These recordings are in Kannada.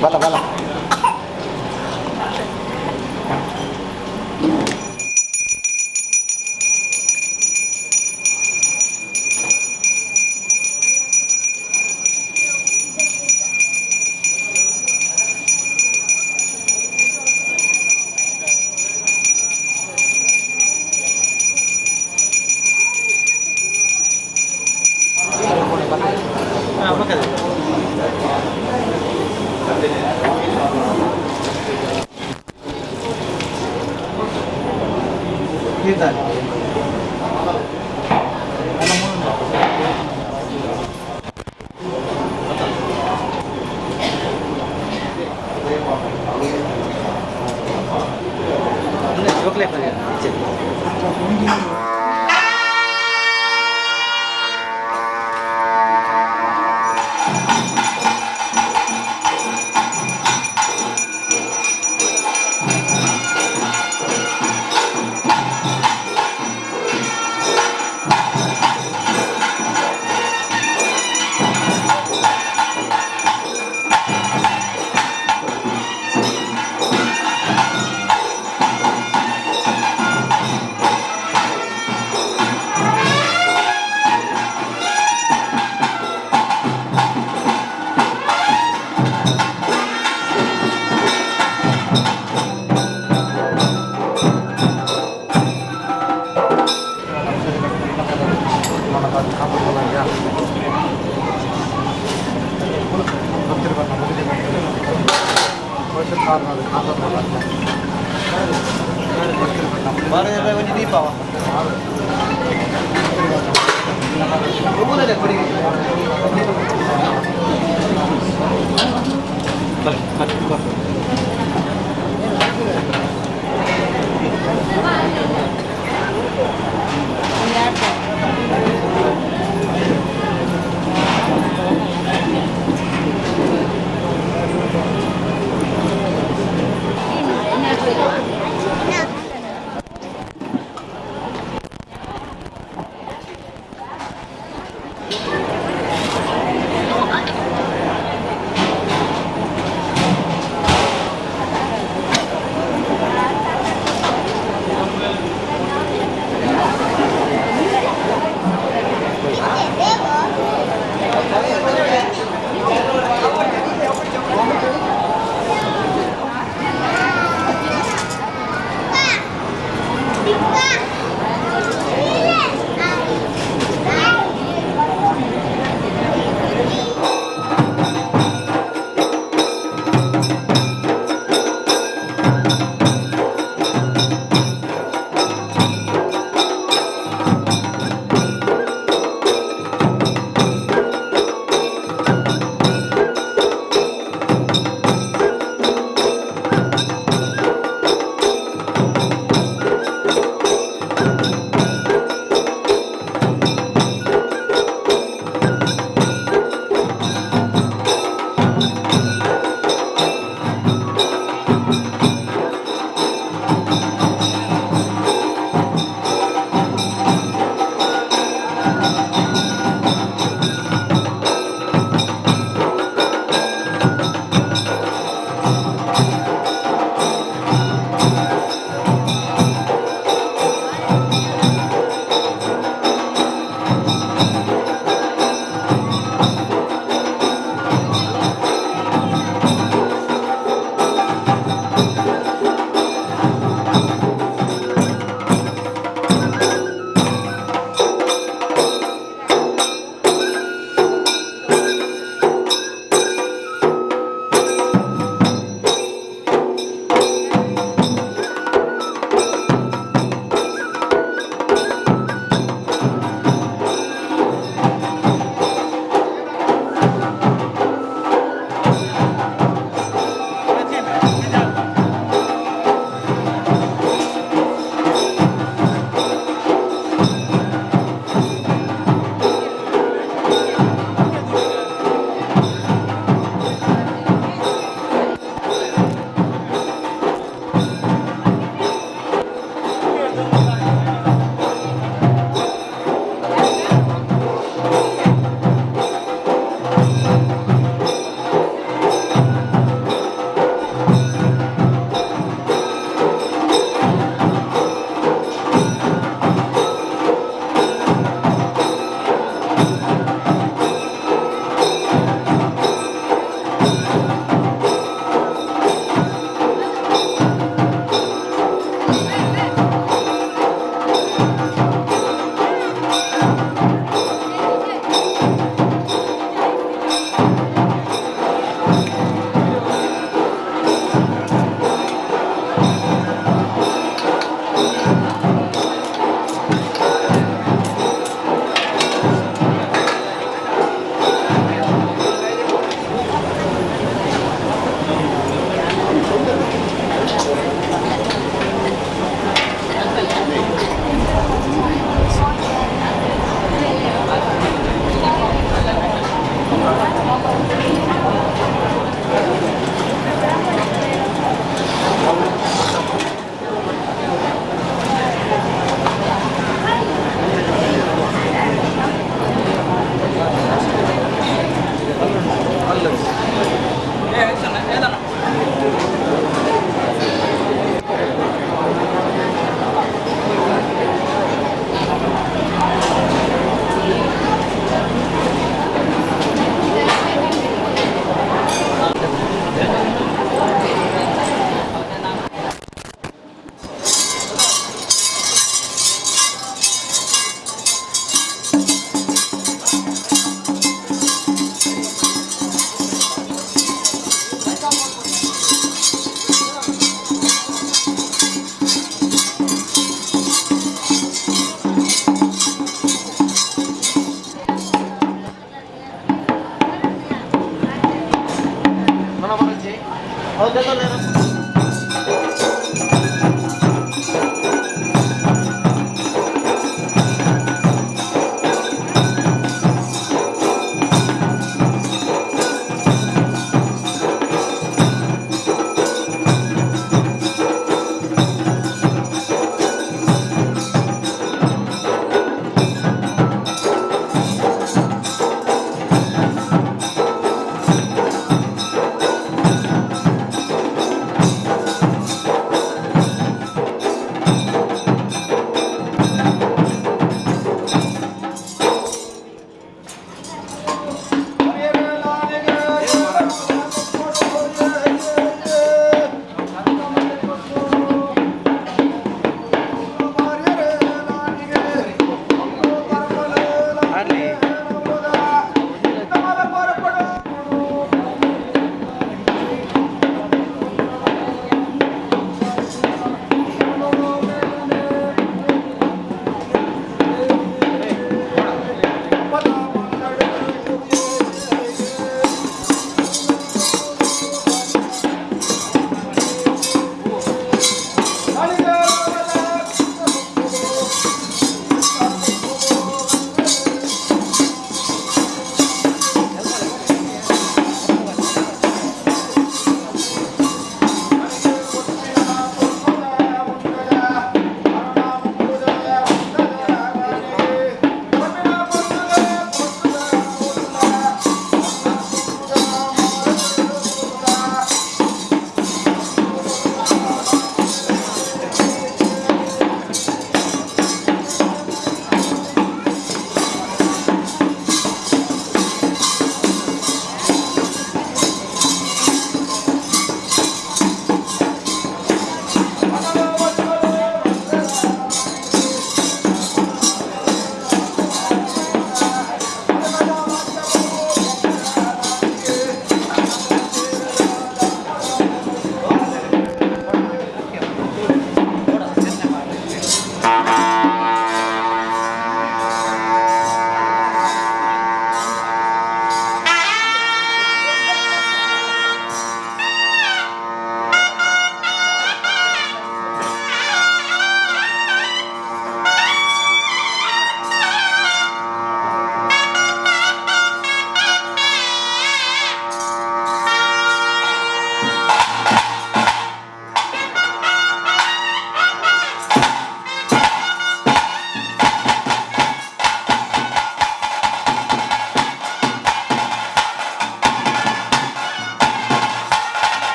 bala bala.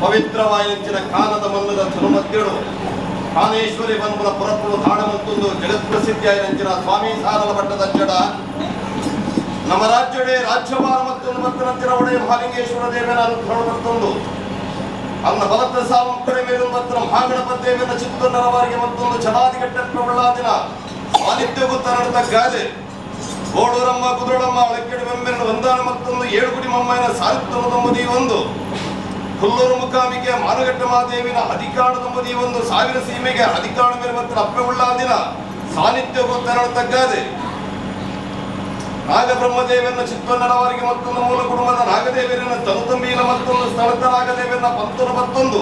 ಪವಿತ್ರವಾಯಿನ ಕಾನದ ಮಲ್ಲದ ಧನುಮತ್ಯಳು ಕಾನೇಶ್ವರಿ ಬನ್ಮುಲ ಪುರಪ್ಪಳು ದಾಣ ಮತ್ತೊಂದು ಜಗತ್ಪ್ರಸಿದ್ಧಿಯಾಯಿನ ಸ್ವಾಮಿ ಸಾರಲ ಭಟ್ಟದ ಜಡ ನಮ್ಮ ರಾಜ್ಯಡೆ ರಾಜ್ಯಭಾರ ಮತ್ತೊಂದು ಭಕ್ತರಂತಿನ ಒಡೆಯ ಮಹಾಲಿಂಗೇಶ್ವರ ದೇವನ ಅನುಗ್ರಹ ಮತ್ತೊಂದು ಅನ್ನ ಬಲತ್ತ ಸಾವು ಕಡೆ ಮೇಲು ಮತ್ರ ಮಹಾಗಣಪತಿ ದೇವನ ಚಿತ್ತನ್ನರವರಿಗೆ ಮತ್ತೊಂದು ಛಲಾದಿಗಟ್ಟಕ್ಕೆ ಉಳ್ಳಾದಿನ ಸಾನಿಧ್ಯ ಗೊತ್ತರಡ್ತ ಗಾದೆ ಗೋಡೂರಮ್ಮ ಕುದುರಳಮ್ಮ ಅಳಕೆಡು ಬೆಂಬೆರಡು ಒಂದಾನ ಮತ್ತೊಂದು ಏಳುಗುಡಿ ಮಮ್ಮನ ಸಾಹಿತ್ಯನದೊಂಬದಿ ಒಂದು ಹುಲ್ಲೂರು ಮುಖಾಮಿಗೆ ಮಾನಗಟ್ಟ ಮಾದೇವಿನ ಅಧಿಕಾರದೊಂಬದಿ ಒಂದು ಸಾವಿರ ಸೀಮೆಗೆ ಅಧಿಕಾರ ಮೇಲೆ ಮತ್ತು ಅಪ್ಪೆ ಉಳ್ಳಾದಿನ ಸಾನಿಧ್ಯ ಗೊತ್ತರಡ್ತಗ್ಗಾದೆ ನಾಗಬ್ರಹ್ಮದೇವನ ಚಿತ್ತನ್ನರವರಿಗೆ ಮತ್ತೊಂದು ಮೂಲ ಕುಟುಂಬದ ನಾಗದೇವಿಯರನ್ನ ತನುತಂಬಿನ ಮತ್ತೊಂದು ಸ್ಥಳದ ನಾಗದೇವಿಯನ್ನ ಪಂತನ ಮತ್ತೊಂದು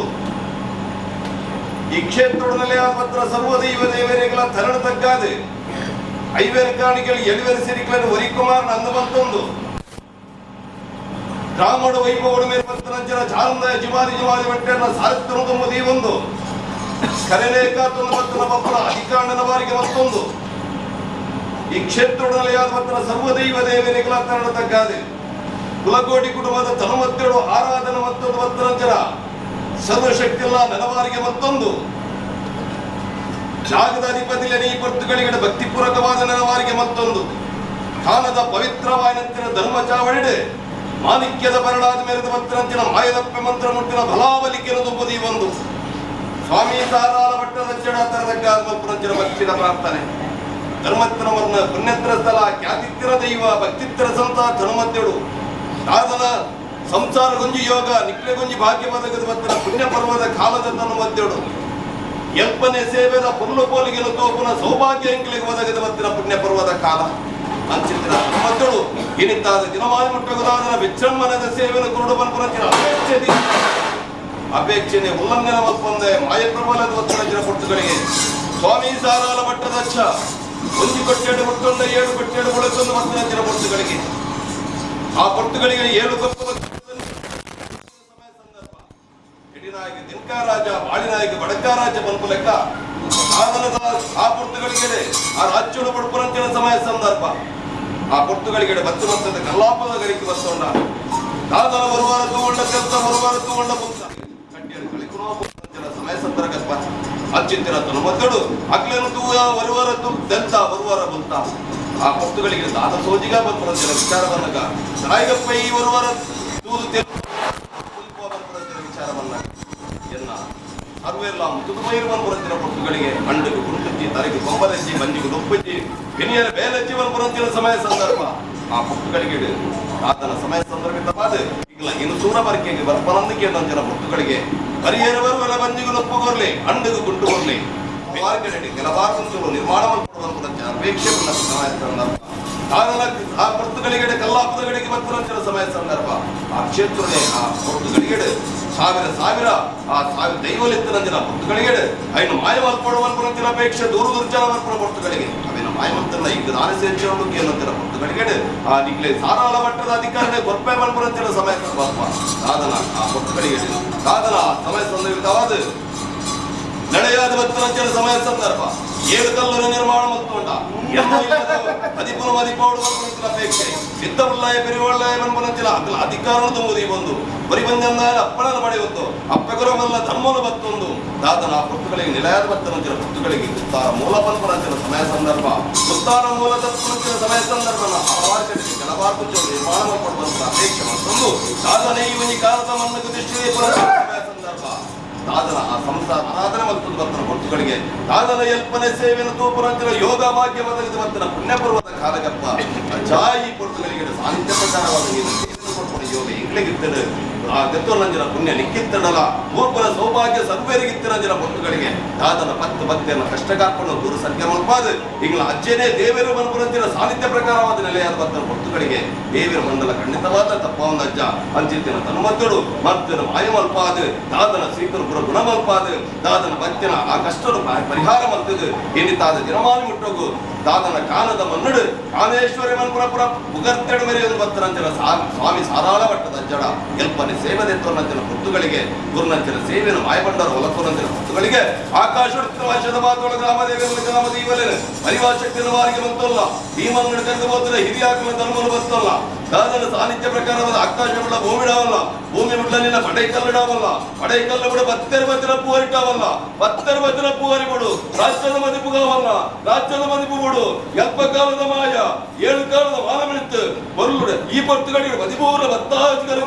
ಈ ಕ್ಷೇತ್ರದಲ್ಲಿ ಮಾತ್ರ ಸರ್ವದೈವ ದೇವರಿಗಳ ತರಣ ತಗ್ಗಾದೆ ಐವೇರ ಕಾಣಿಗಳು ಎಳಿವೇರ ಸಿರಿಗಳನ್ನು ವರಿಕುಮಾರ್ ನಂದು ಮತ್ತೊಂದು ಬ್ರಾಹ್ಮಣ ವೈಭವದ ಮೇಲೆ ಪಂತರಂಜನ ಜಾರಂದ ಜಿಮಾರಿ ಬಟ್ಟೆಯನ್ನ ಸಾರಿಸ್ತುವುದೊಂಬುದು ಈ ಒಂದು ಕರೆಲೇಖಾತೊಂದು ಮತ್ತನ ಬಪ್ಪನ ಅಧಿಕಾರನವರಿಗೆ ಮತ್ತೊಂದು ಈ ಕ್ಷೇತ್ರದಲ್ಲಿ ಮಾತ್ರ ಸರ್ವದೈವ ದೇವರಿಗಳ ತರಣ ತಗ್ಗಾದೆ ಕುಲಕೋಟಿ ಕುಟುಂಬದ ತನುಮತ್ತೇಳು ಆರಾಧನ ಮತ್ತೊಂದು ಪಂತರಂಜನ ಸರ್ವಶಕ್ತಿಲ್ಲ ನೆನವಾರಿಗೆ ಮತ್ತೊಂದು ಜಾಗದ ಅಧಿಪತಿಯಲ್ಲಿ ಈ ಪರ್ತುಗಳಿಗೆ ಭಕ್ತಿಪೂರ್ವಕವಾದ ನೆನವಾರಿಗೆ ಮತ್ತೊಂದು ಖಾನದ ಪವಿತ್ರವಾಯಿನಂತಿನ ಧರ್ಮ ಚಾವಣಿಡೆ ಮಾಣಿಕ್ಯದ ಬರಡಾದ ಮೇರೆದ ಭಕ್ತರಂತಿನ ಮಾಯದಪ್ಪೆ ಮಂತ್ರ ಮುಟ್ಟಿನ ಬಲಾಬಲಿಕೆನದೊಂಬುದು ಒಂದು ಸ್ವಾಮಿ ಸಾರಾಲ ಭಟ್ಟದ ಜಡ ತರದಕ್ಕಾದ ಭಕ್ತಿನ ಪ್ರಾರ್ಥನೆ ಧರ್ಮತ್ರಮನ್ನ ಪುಣ್ಯತ್ರ ಸ್ಥಳ ಖ್ಯಾತಿತ್ತರ ದೈವ ಭಕ್ತಿತ್ತರ ಸಂತ ಧರ್ಮತ್ಯಳು ಸಾಧನ ಸಂಸಾರ ಗುಂಜಿ ಯೋಗ ನಿಕ್ಲೆಗುಂಜಿ ಭಾಗ್ಯವದಗದ ಭಕ್ತರ ಪುಣ್ಯ ಪರ್ವದ ಕಾಲದ ಧನುಮತ್ಯಳು ಎಲ್ಪನೆ ಸೇವೆದ ಪುರ್ಲು ಪೋಲಿಗೆ ತೋಪುನ ಸೌಭಾಗ್ಯ ಎಂಕ್ಲಿಗೆ ಒದಗದ ಭಕ್ತರ ಪುಣ್ಯ ಪರ್ವದ ಕಾಲ ಅಂಚಿತ್ತಿನ ಧರ್ಮತ್ಯಳು ಏನಿತ್ತಾದ ದಿನಮಾನ ಮುಟ್ಟಗುದಾದನ ವಿಜೃಂಭಣದ ಸೇವೆಯನ್ನು ಕುರುಡು ಬನ್ಪುರಂಚಿನ ಅಪೇಕ್ಷೆನೆ ಉಲ್ಲಂಘನ ಒಪ್ಪಂದೆ ಮಾಯಪ್ರಬಲದ ಒತ್ತಡ ಪುಟ್ಟುಗಳಿಗೆ ಸ್ವಾಮಿ ಸಾರಾಲ ಭಟ್ಟದಚ್ಚ ಒಂದು ಕೊಟ್ಟೆಡು ಮುಟ್ಟೊಂದ 7 ಕೊಟ್ಟೆಡು ಬಳಸೊಂದು ಮತ್ತೊಂದಿನ ಪುಟ್ಟುಗಳಿಗೆ ಆ ಪುಟ್ಟುಗಳಿಗೆ 7 ಕೊಪ್ಪದ ಸಮಯ ಸಂದರ್ಭ ಹಿಡಿನಾಯಕ ದಿನಕಾರಾಜ ಬಾಳಿನಾಯಕ ಬಡಕಾರಾಜ ಬನ್ಪು ಲೆಕ್ಕ ಸಾಧನದ ಆ ಪುಟ್ಟುಗಳಿಗೆ ಆ ರಾಜ್ಯಗಳು ಬಡ್ಪುರಂತಿನ ಸಮಯ ಸಂದರ್ಭ ಆ ಪುಟ್ಟುಗಳಿಗೆ ಬತ್ತು ಮತ್ತದ ಕಲ್ಲಾಪದ ಗರಿಕೆ ಬತ್ತೊಂಡ ಸಾಧನ ಬರುವಾರ ತಗೊಂಡ ಕೆಲಸ ಬರುವಾರ ತಗೊಂಡ ಪುತ್ತ ಕಟ್ಟಿಯನ್ನು ಕಳಿಕುವ ಸಮಯ ಸಂದರ್ಭ ಅಚ್ಚಿಂತಿನ ತನುಮತ್ತಡು ಅಗ್ಲನು ತೂಯ ವರುವರ ದಂತ ವರುವರ ಬಂತ ಆ ಪುಸ್ತುಗಳಿಗೆ ದಾದ ಸೋಜಿಗ ಬಂಪರಂತಿನ ವಿಚಾರವನ್ನಗ ನಾಯಕಪ್ಪ ಈ ವರುವರ ತೂದು ಬಂಪರಂತಿನ ವಿಚಾರವನ್ನ ಎನ್ನ ಸರ್ವೆಲ್ಲ ಮುತುಕಮೈರು ಬಂಪರಂತಿನ ಪುಸ್ತುಗಳಿಗೆ ಅಂಡಿಗೆ ಗುಂಡಜ್ಜಿ ತಲೆಗೆ ಕೊಂಬಲಜ್ಜಿ ಮಂಜಿಗೆ ದೊಪ್ಪಜ್ಜಿ ಬೆನಿಯರ ಬೇಲಜ್ಜಿ ಬಂಪರಂತಿನ ಸಮಯ ಸಂದರ್ಭ ಆ ಪುಸ್ತುಗಳಿಗೆ ಆತನ ಸಮಯ ಸಂದರ್ಭವಾದ ಈಗ ಇಲ್ಲ ಇನ್ನು ಸೂರಬರಿಕೆಗೆ ಬರ್ಪನಂದಿಕೆ ಅಂಚಿನ ಪೊರ್ತುಗಳಿಗೆ ಹರಿಯೇರವರು ಎಲ್ಲ ಬಂಜಿಗೂ ನೊಪ್ಪು ಕೊರ್ಲಿ ಅಂಡಿಗೂ ಗುಂಡು ಕೊರ್ಲಿ ಮಾರ್ಕೆಟ್ ಕೆಲವಾರು ನಿರ್ಮಾಣ ಮಾಡಿಕೊಡುವಂತ ಅಪೇಕ್ಷೆ ಆ ಪೊರ್ತುಗಳಿಗೆ ಕಲ್ಲಾಪದಗಳಿಗೆ ಬರ್ತಿರೋ ಸಮಯ ಸಂದರ್ಭ ಆ ಕ್ಷೇತ್ರನೇ ಆ ಪೊರ್ತುಗಳಿಗೆ ಸಾವಿರ ದೈವಲಿತ್ತನಂದಿನ ಪೊರ್ತುಗಳಿಗೆ ಅಯ್ಯನು ಮಾಯಮಲ್ಪಡುವಂತಿನ ಅಪೇಕ್ಷೆ ದೂರ ದುರ್ಜನವರ್ಪಣ ಪೊರ್ತುಗಳಿಗೆ ಅವೇನು ಮಾಯಮಂತನ ಈಗ ದಾನ ಸೇರಿಸೋದು ಏನಂತಿನ ಪೊರ್ತುಗಳಿಗೆ ಆ ನಿಗ್ಲೆ ಸಾರಾಳ ಮಟ್ಟದ ಅಧಿಕಾರನೇ ಗೊಪ್ಪೆ ಮಲ್ಪುರಂತಿನ ಸಮಯ ಸಂದರ್ಭ ಸಾಧನ ಆ ಪೊರ್ತುಗಳಿಗೆ ಸಾಧನ ಸಮಯ ಸಂದರ್ಭವಾದ ನಡೆಯಾದ ಭಕ್ತರಂಚಿನ ಸಮಯ ಸಂದರ್ಭ ಏಳು ಕಲ್ಲನ್ನು ನಿರ್ಮಾಣ ಮತ್ತೊಂಡ ಮದಿಪುನ ಮದಿಪೌಡುವಂತಿನ ಅಪೇಕ್ಷೆ ಸಿದ್ಧವುಳ್ಳಾಯ ಪೆರಿವಳ್ಳಾಯ ಮನ್ಪನಂಚಿನ ಅಧಿಕಾರನು ತುಂಬುದಿ ಬಂದು ಬರಿಬಂಜಂದಾಯ ಅಪ್ಪಣನ ಪಡೆಯುವುದು ಅಪ್ಪೆಗರವಲ್ಲ ಧರ್ಮನು ಬತ್ತೊಂದು ದಾದನ ಪುತ್ತಗಳಿಗೆ ನಿಲಯದ ಭಕ್ತರಂಚಿನ ಪುತ್ತಗಳಿಗೆ ಉತ್ತಾರ ಮೂಲ ಪನ್ಪನಂಚಿನ ಸಮಯ ಸಂದರ್ಭ ಉತ್ತಾರ ಮೂಲ ತತ್ಪನಂಚಿನ ಸಮಯ ಸಂದರ್ಭ ಹಲವಾರು ಕಡೆಗೆ ಕೆಲವಾರು ನಿರ್ಮಾಣ ಮಾಡಿಕೊಡುವಂತ ಅಪೇಕ್ಷೆ ಮತ್ತೊಂದು ದಾದನ ಇವನಿ ಕಾಲದ ಮನ್ನకు ದೃಷ್ಟಿಗೆ ಸಮಯ ಸಂದರ್ಭ ದಾದನ ಆ ಸಂಸಾರ ಆರಾಧನೆ ಮತ್ತು ಭಕ್ತನ ಪೊರ್ತುಗಳಿಗೆ ದಾದನ ಎಲ್ಪನೆ ಸೇವೆಯನ್ನು ತೂಪುರಂತಿನ ಯೋಗ ಭಾಗ್ಯ ಒದಗಿದ ಭಕ್ತನ ಪುಣ್ಯಪರ್ವದ ಕಾಲಗಪ್ಪ ಜಾಯಿ ಪೊರ್ತುಗಳಿಗೆ ಸಾಹಿತ್ಯ ಪ್ರಕಾರವಾದ ಯೋಗ ಇಂಗ್ಲಿಗಿತ್ತಡು ಆ ಗತ್ತೋರ್ನಂಜಿನ ಪುಣ್ಯ ನಿಕ್ಕಿತ್ತಡಲ ಮೂರ್ಪನ ಸೌಭಾಗ್ಯ ಸರ್ವೇರಿಗಿತ್ತಿರಂಜಿನ ಪೊರ್ತುಗಳಿಗೆ ದಾದನ ಪತ್ತು ಭಕ್ತಿಯನ್ನು ಕಷ್ಟಕಾರ್ಪಣ ದೂರ ಸಂಖ್ಯೆ ಮಲ್ಪಾದ ಈಗಲ ಅಜ್ಜನೇ ದೇವೇರು ಮನ್ಪುರಂತಿನ ಸಾಹಿತ್ಯ ಪ್ರಕಾರವಾದ ನೆಲೆಯಾದ ಭಕ್ತನ ಪೊರ್ತುಗಳಿಗೆ ದೇವರ ಮಂಡಲ ಖಂಡಿತವಾದ ತಪ್ಪವೊಂದು ಅಜ್ಜ ಅಂಚಿತ್ತಿನ ತನ್ಮತ್ತಡು ಮತ್ತಿನ ಮಾಯಮಲ್ಪಾದ ದಾದನ ಶ್ರೀಕರುಪುರ ಗುಣಮಲ್ಪಾದ ದಾದನ ಭಕ್ತಿನ ಆ ಕಷ್ಟದ ಪರಿಹಾರ ಮಲ್ತದು ಎನ್ನಿತಾದ ದಿನಮಾನಿ ಮುಟ್ಟೋಗು ದಾದನ ಕಾನದ ಮನ್ನಡು ಕಾಮೇಶ್ವರಿ ಮನ್ಪುರಪುರ ಮುಗರ್ತೆಡು ಮೆರೆಯುವುದು ಭಕ್ತರಂತಿನ ಸ್ವಾಮಿ ಸಾರಾಳ ಮಟ್ಟದ ಅಜ್ಜಡ ಎಲ್ಪನೆ ಸೇವೆದೆತ್ತೋರ್ನಂತಿನ ಪುತ್ತುಗಳಿಗೆ ಗುರುನಂತಿನ ಸೇವೆಯನ್ನು ಮಾಯಬಂಡರ ಹೊಲಕೋನಂತಿನ ಪುತ್ತುಗಳಿಗೆ ಆಕಾಶೋಡಿತ ವರ್ಷದ ಮಾತೊಳ ಗ್ರಾಮದ ಇವಲೇನು ಪರಿವಾಶಕ್ತಿನ ವಾರಿಗೆ ಬಂತಲ್ಲ ಭೀಮನ್ನ ಕರೆದು ಹೋದ್ರೆ ಹಿರಿಯಾಕನ ಧರ್ಮನು ಬರ್ತಲ್ಲ ದಾದನ ಸಾಹಿತ್ಯ ಪ್ರಕಾರವಾದ ಆಕಾಶ ಬಿಡ ಭೂಮಿಡಾವಲ್ಲ ಭೂಮಿ ಬಿಡ್ಲಿನ ಪಡೈಕಲ್ಲಿಡಾವಲ್ಲ ಪಡೈಕಲ್ಲು ಬಿಡ ಬತ್ತೆರ ಬತ್ತಿನ ಪೂವರಿಟಾವಲ್ಲ ಬತ್ತೆರ ಬತ್ತಿನ ಪೂವರಿಬಿಡು ರಾಜ್ಯದ ಮದಿಪುಗಾವಲ್ಲ ರಾಜ್ಯದ ಮದಿಪು ಬಿಡು ಎಲ್ಪ ಕಾಲದ ಮಾಯ ಏಳು ಕಾಲದ ಮಾನ ಬಿಡುತ್ತೆ ಬರುಳು ಈ ಪೊರ್ತುಗಳಿಗೆ ಮದಿಪೂರ ಬತ್ತಾಜಿಗರ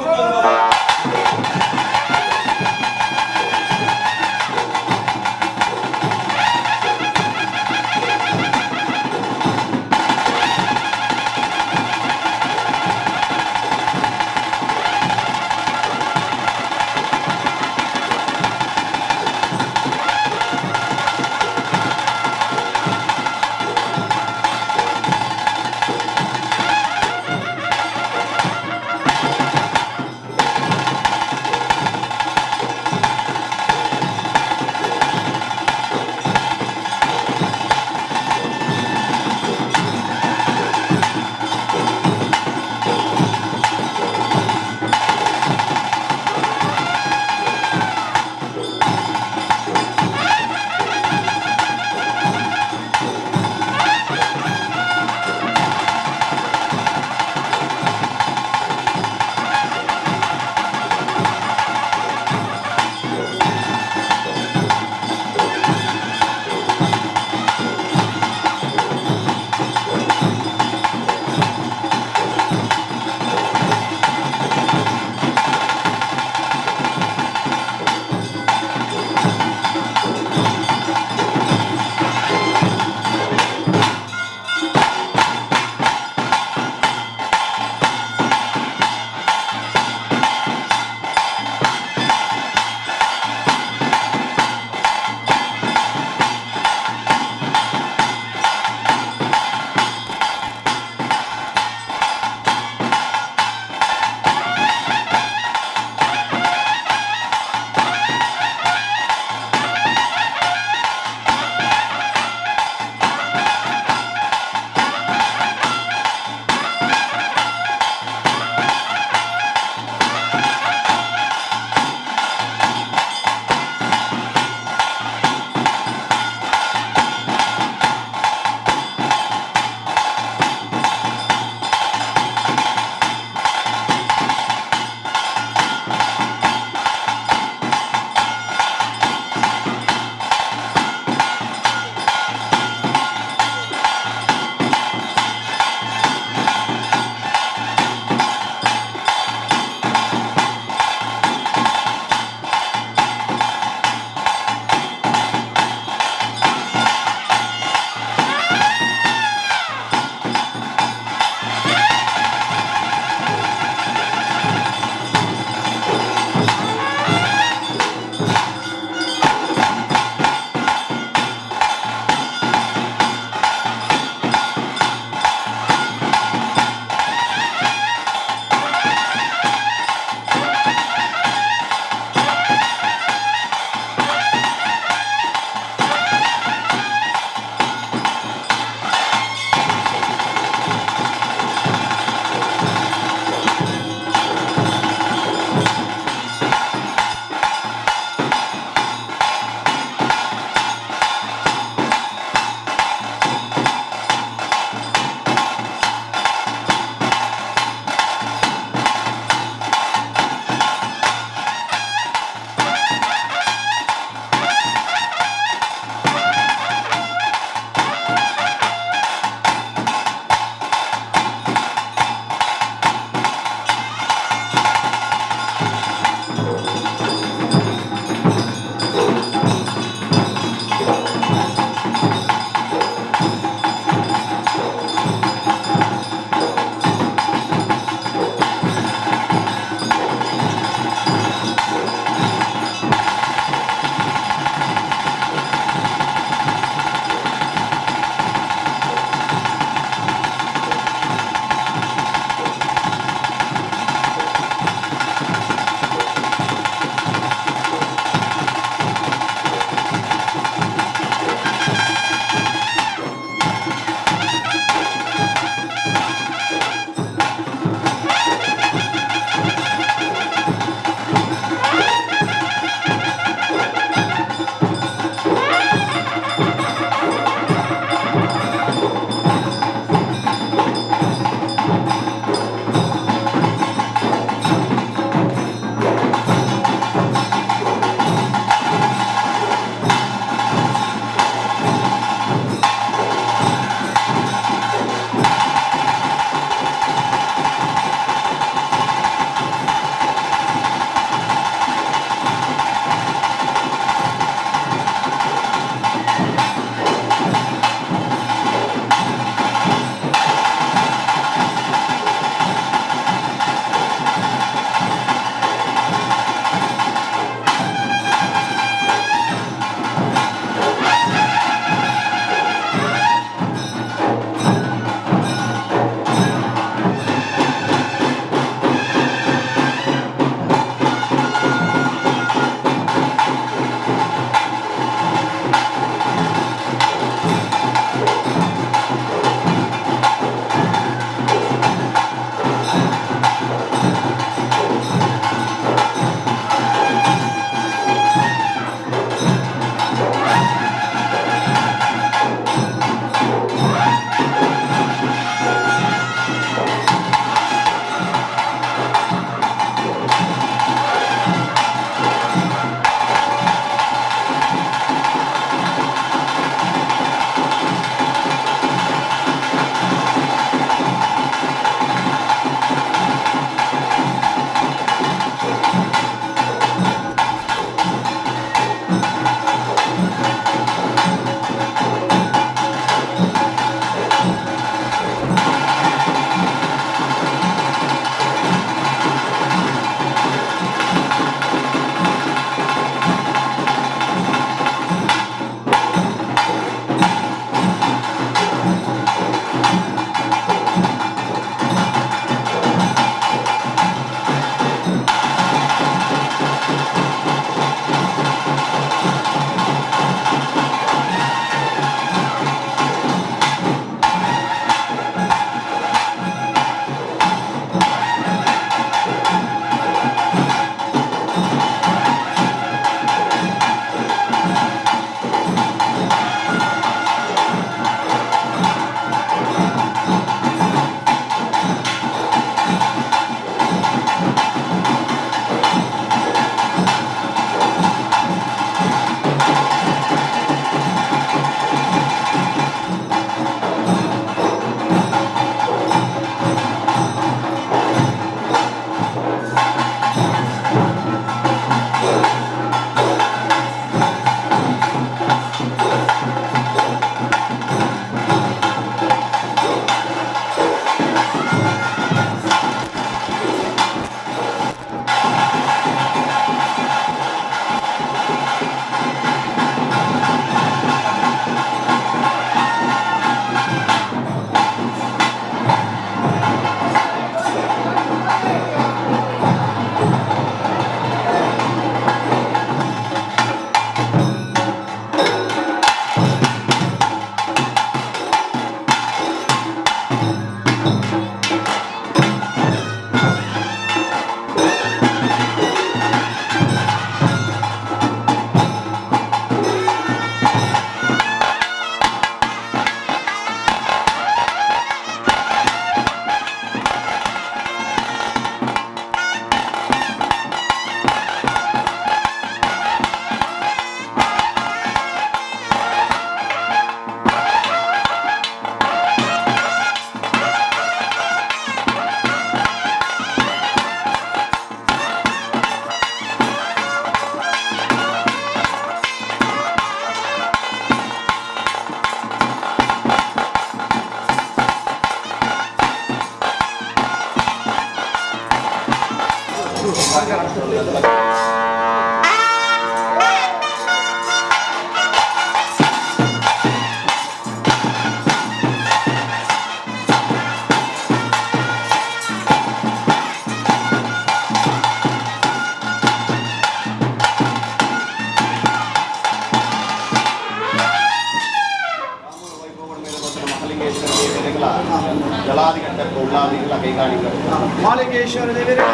ಮಾಲಿಂಗೇಶ್ವರ ದೇವರೇ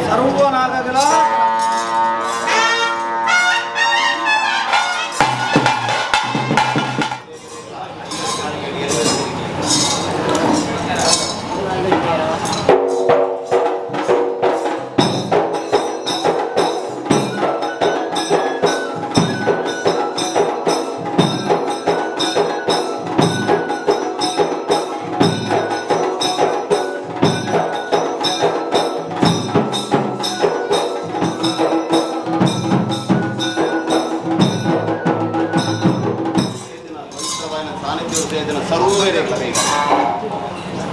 ಸರ್ವನಾಗಗಳ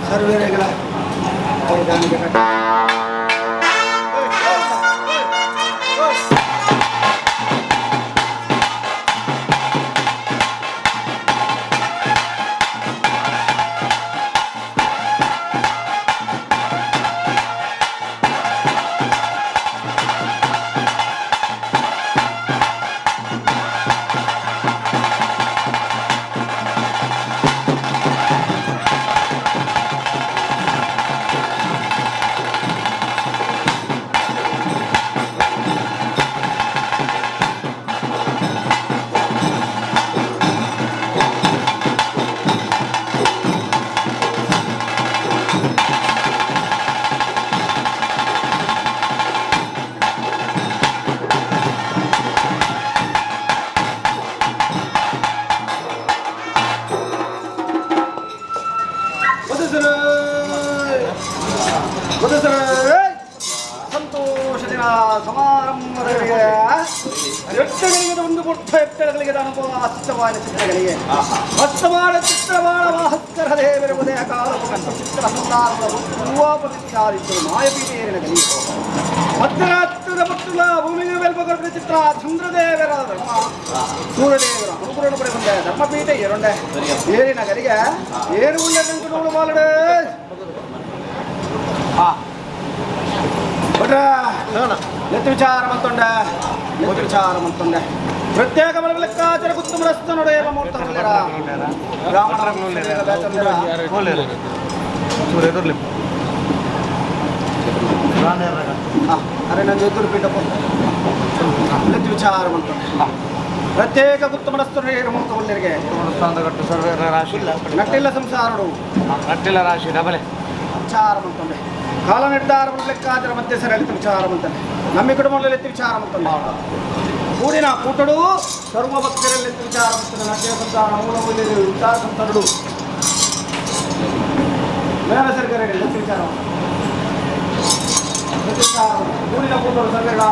ಸರ್ವೇರೆಗಳ ಸಂತೋಷ ದಿನ ಸಮಾರಂಭಗಳಿಗೆ ಎಟ್ಟಗಳಿಗೆ ಒಂದು ಪುಟ್ಟ ಎಟ್ಟಗಳಿಗೆ ಅನುಭವ ಅಸ್ತವಾದ ಚಿತ್ರಗಳಿಗೆ ಅಸ್ತವಾದ ಚಿತ್ರವಾಳ ವಾಹಸ್ಕರ ದೇವರ ಉದಯ ಕಾಲ ಚಿತ್ರ ಸಂತಾನದ ಹೂವಾಪತಿಯಾದಿತ್ತು ಮಾಯಪೀಠೇರಿನ ಗಲಿ ಮಧ್ಯರಾತ್ರದ ಪಟ್ಟುಲ ಭೂಮಿಗೆ ವೆಲ್ಪಗರ್ಭ ಚಿತ್ರ ಚಂದ್ರದೇವರ ಧರ್ಮ ಸೂರ್ಯದೇವರ ಅನುಪೂರ್ಣ ಪಡೆ ಬಂದೆ ಧರ್ಮಪೀಠ ಏರುಂಡೆ ಏರಿನ ಗಲಿಗೆ ಏರು ಉಳ್ಳ ನೋಡು ಬಾಲಡೆ ಎತ್ತು ವಿಚಾರ ಮಂತೊಂಡೆ ಎತ್ತು ವಿಚಾರ ಮಂತೊಂಡೆ ಪ್ರತ್ಯೇಕ ಬಲ ಲೆಕ್ಕಾಚಾರ ಗುತ್ತು ರಸ್ತ ನೋಡೇವ ಮೂರ್ತ ಅರೆ ನನ್ನ ಎದುರು ಪೀಠ ಎತ್ತು ವಿಚಾರ ಮಂತೊಂಡೆ ಪ್ರತ್ಯೇಕ ಗುತ್ತು ಮನಸ್ತು ಮೂರ್ತ ಒಳ್ಳೆರಿಗೆ ನಟ್ಟಿಲ್ಲ ಸಂಸಾರಡು ನಟ್ಟಿಲ್ಲ ರಾಶಿ ಡಬಲೆ ವಿಚಾರ ಮಂತೊಂಡೆ ಕಾಲ ನಿರ್ಧಾರ ಲೆಕ್ಕಾಚಾರ ಮಧ್ಯೆ ಸರಿ ಎತ್ತು ವಿಚಾರ ಮಂತಾನೆ ನಮ್ಮಿ ಕುಟುಂಬದಲ್ಲಿ ಎತ್ತು ವಿಚಾರ ಮಂತಂಡೆ ಕೂಡಿನ ಕೂಟಡು ಸರ್ವ ಭಕ್ತರಲ್ಲಿ ಎತ್ತು ವಿಚಾರ ಮಂತಾನೆ ನಟ್ಟಿಯ ಸಂತಾನ ಮೂಲ ವಿಚಾರ ಸಂತರುಡು ಮೇಲ ಸರ್ಕಾರ ಎತ್ತು ವಿಚಾರ ಕೂಡಿನ ಕೂಟಡು ಸರ್ಕಾರ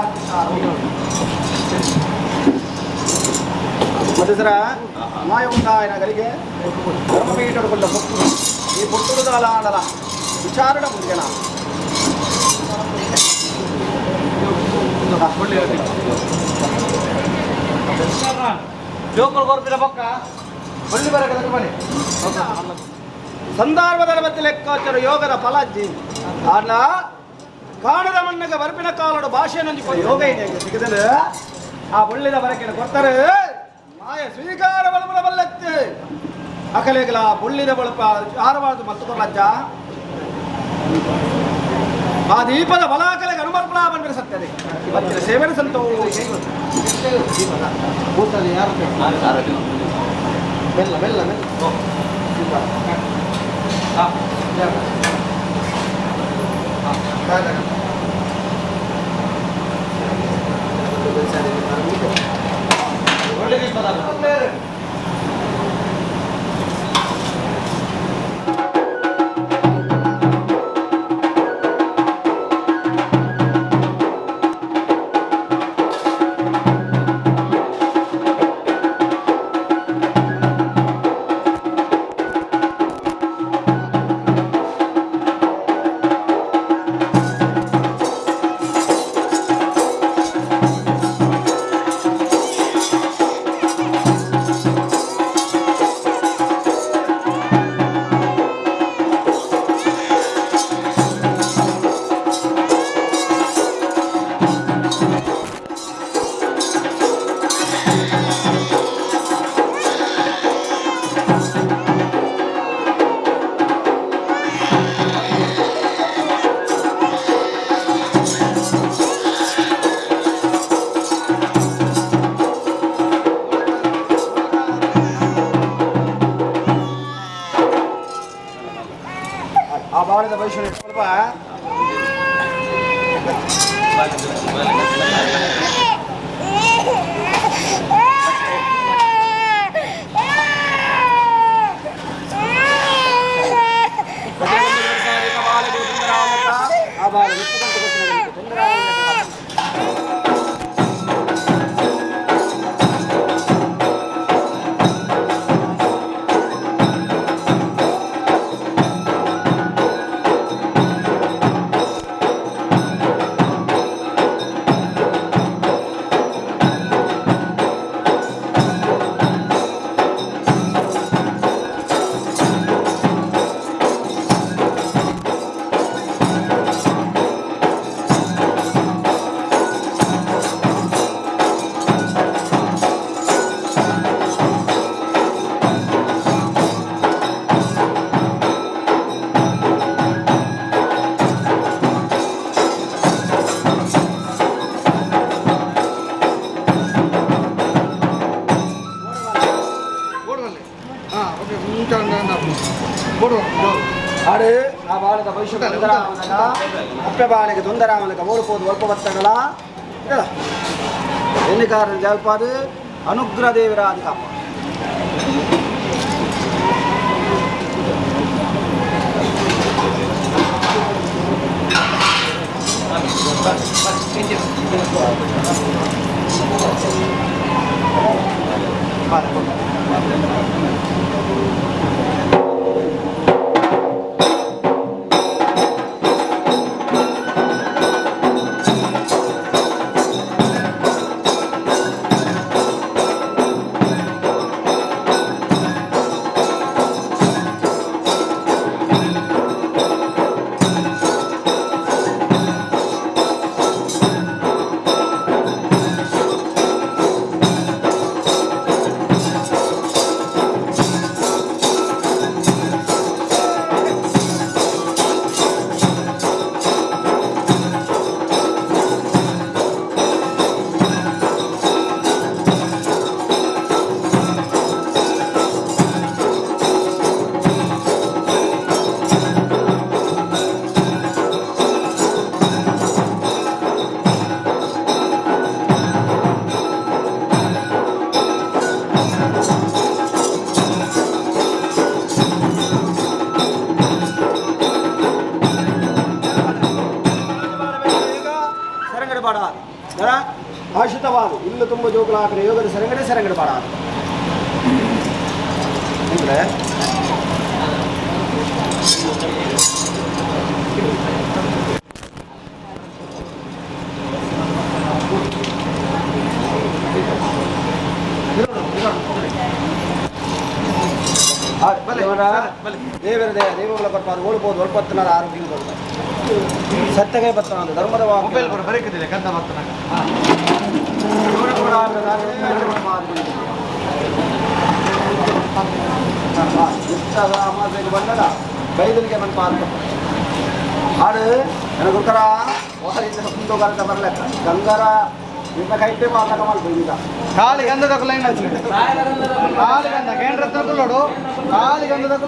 ಮಧ್ಯಸರ ಮಾಯ ಉಂಟಾಯನ ಗಲಿಗೆ ಧರ್ಮಪೀಠಡುಕೊಂಡ ಪುತ್ತೂರು ಈ ಪುತ್ತೂರು ಆಡಲ ವಿಚಾರಣ ಮುಂದಿನ ಸಂದರ್ಭದ ಮಧ್ಯೆ ಲೆಕ್ಕಾಚಾರ ಯೋಗದ ಫಲಜ್ಜಿ ಅಲ್ಲ ಕಾಣದ ಮಣ್ಣಗೆ ಬರ್ಪಿನ ಕಾಲಡು ಭಾಷೆ ನಂಜಿಕೊಂಡು ಯೋಗ ಇದೆ ಸಿಗದರೆ ಆ ಒಳ್ಳೆದ ಬರಕಿನ ಕೊಡ್ತಾರೆ ಮಾಯ ಸ್ವೀಕಾರ ಬಲಬಲ ಬಲ್ಲತ್ತೆ ಅಕಲೆಗಳ ಬುಳ್ಳಿದ ಬಳಪ ಆರವಾದು ಮತ್ತು ಕೊಲ್ಲಜ್ಜ ಆ ದೀಪದ ಬಲಾಕಲೆಗೆ ಅನುಮರ್ಪಣಾ ಬಂದರೆ ಸತ್ಯದೆ ಇವತ್ತಿನ ಸೇವೆನ ಸಂತವು ಮೆಲ್ಲ ಮೆಲ್ಲ ಮೆಲ್ಲ ಒಳ್ಳೆ ಬಾಳದ ಭವಿಷ್ಯ ಸ್ವಲ್ಪ ಆ ಬಾಳ ఆడు ఆ బాలక భవిష్య తొందరగా అప్ప బాలకి తొందరగా ఓడిపోదు ఒప్పవత్తగల కదా ఎన్నికారని జల్పాడు అనుగ్రహదేవిరాది కాప ಆಶಿತವಾದ ಇಲ್ಲು ತುಂಬ ಜೋಗುಲಾಕರ ಯೋಗದ ಸರಂಗಡೆ ಬಾಡ ಅಂದರೆ ದೇವರ ದೇವಗಳ ಬರ್ತಾರೆ ಓಡ್ಬೋದು ಒಳ್ಪತ್ತನಾರ ಆರೋಗ್ಯ ಬರ್ತಾರೆ ಸತ್ಯಗೆ ಬರ್ತಾನ ಧರ್ಮದ ಮೊಬೈಲ್ ಬರೀಕಿದೆ ಕಂದ ಬರ್ತಾನ ಬಂದದ ಬೈದಲಿಗೆ ನನ್ನ ಪಾತ್ರ ಹಾಡು ನನಗೋಸ್ಕರ ಮುಂದೋಗಾರ ಬರ್ಲೆಕ್ಕ ಗಂಗರ ನಿನ್ನ ಕೈಟೇ ಮಾತಾಡ ಮಾಡ್ಬೋದ ಖಾಲಿ ಗಂಧದ ಲೈನ್ ಖಾಲಿ ಗಂಧ ಕೇಂದ್ರ ತಗೊಳ್ಳೋಡು ಖಾಲಿ ಗಂಧದ